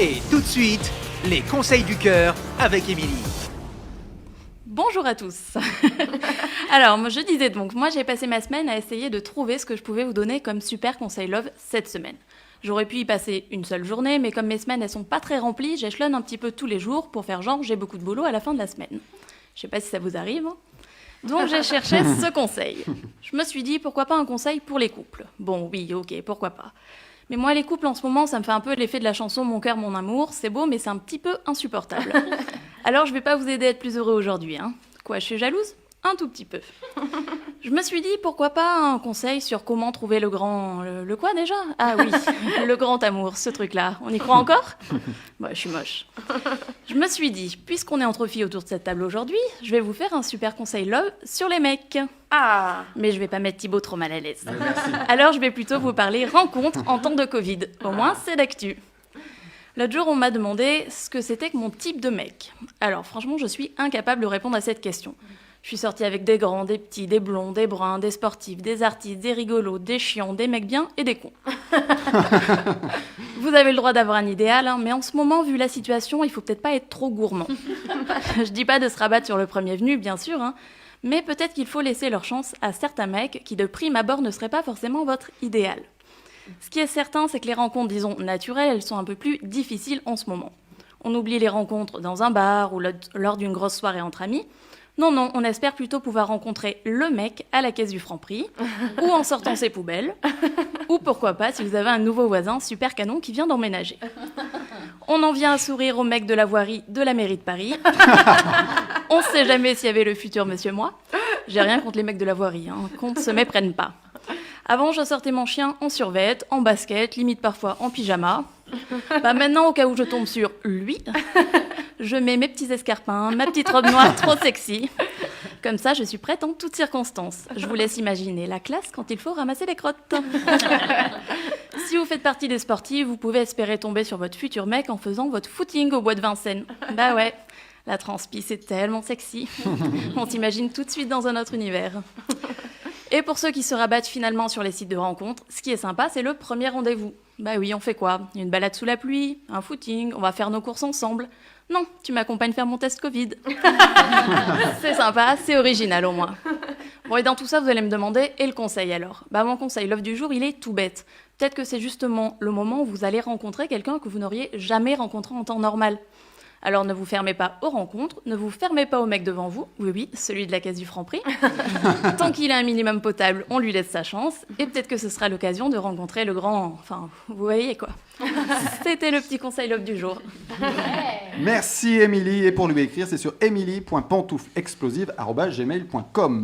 Et tout de suite, les conseils du cœur avec Émilie. Bonjour à tous. Alors, je disais donc, moi j'ai passé ma semaine à essayer de trouver ce que je pouvais vous donner comme super conseil love cette semaine. J'aurais pu y passer une seule journée, mais comme mes semaines elles sont pas très remplies, j'échelonne un petit peu tous les jours pour faire genre j'ai beaucoup de boulot à la fin de la semaine. Je sais pas si ça vous arrive. Donc j'ai cherché ce conseil. Je me suis dit pourquoi pas un conseil pour les couples. Bon oui, ok, pourquoi pas. Mais moi les couples en ce moment ça me fait un peu l'effet de la chanson Mon cœur, mon amour, c'est beau mais c'est un petit peu insupportable. Alors je vais pas vous aider à être plus heureux aujourd'hui, hein. Quoi, je suis jalouse ? Un tout petit peu. Je me suis dit, pourquoi pas un conseil sur comment trouver le grand... Le quoi déjà ? Ah oui, le grand amour, ce truc-là. On y croit encore ? Bah, je suis moche. Je me suis dit, puisqu'on est entre filles autour de cette table aujourd'hui, je vais vous faire un super conseil love sur les mecs. Ah ! Mais je vais pas mettre Thibaut trop mal à l'aise. Merci. Alors je vais plutôt vous parler rencontre en temps de Covid. Au moins, c'est d'actu. L'autre jour, on m'a demandé ce que c'était que mon type de mec. Alors franchement, je suis incapable de répondre à cette question. Je suis sortie avec des grands, des petits, des blonds, des bruns, des sportifs, des artistes, des rigolos, des chiants, des mecs bien et des cons. Vous avez le droit d'avoir un idéal, hein, mais en ce moment, vu la situation, il faut peut-être pas être trop gourmand. Je dis pas de se rabattre sur le premier venu, bien sûr, hein, mais peut-être qu'il faut laisser leur chance à certains mecs qui, de prime abord, ne seraient pas forcément votre idéal. Ce qui est certain, c'est que les rencontres, disons, naturelles, elles sont un peu plus difficiles en ce moment. On oublie les rencontres dans un bar ou lors d'une grosse soirée entre amis. Non, on espère plutôt pouvoir rencontrer le mec à la caisse du Franprix, ou en sortant ses poubelles, ou pourquoi pas si vous avez un nouveau voisin super canon qui vient d'emménager. On en vient à sourire au mec de la voirie de la mairie de Paris. On ne sait jamais s'il y avait le futur monsieur moi. J'ai rien contre les mecs de la voirie, hein, qu'on ne se méprenne pas. Avant, je sortais mon chien en survêt, en basket, limite parfois en pyjama. Bah maintenant, au cas où je tombe sur lui, je mets mes petits escarpins, ma petite robe noire trop sexy. Comme ça, je suis prête en toutes circonstances. Je vous laisse imaginer la classe quand il faut ramasser les crottes. Si vous faites partie des sportifs, vous pouvez espérer tomber sur votre futur mec en faisant votre footing au bois de Vincennes. Bah ouais, la transpi, c'est tellement sexy. On s'imagine tout de suite dans un autre univers. Et pour ceux qui se rabattent finalement sur les sites de rencontres, ce qui est sympa, c'est le premier rendez-vous. Bah oui, on fait quoi ? Une balade sous la pluie, un footing, on va faire nos courses ensemble. Non, tu m'accompagnes faire mon test Covid. C'est sympa, c'est original au moins. Bon, et dans tout ça, vous allez me demander, et le conseil alors ? Bah mon conseil love du jour, il est tout bête. Peut-être que c'est justement le moment où vous allez rencontrer quelqu'un que vous n'auriez jamais rencontré en temps normal. Alors ne vous fermez pas aux rencontres, ne vous fermez pas au mec devant vous, oui, celui de la caisse du Franprix. Tant qu'il a un minimum potable, on lui laisse sa chance, et peut-être que ce sera l'occasion de rencontrer le grand... Enfin, vous voyez quoi. C'était le petit conseil love du jour. Merci Émilie, et pour lui écrire, c'est sur emily.pantouflexplosive@gmail.com.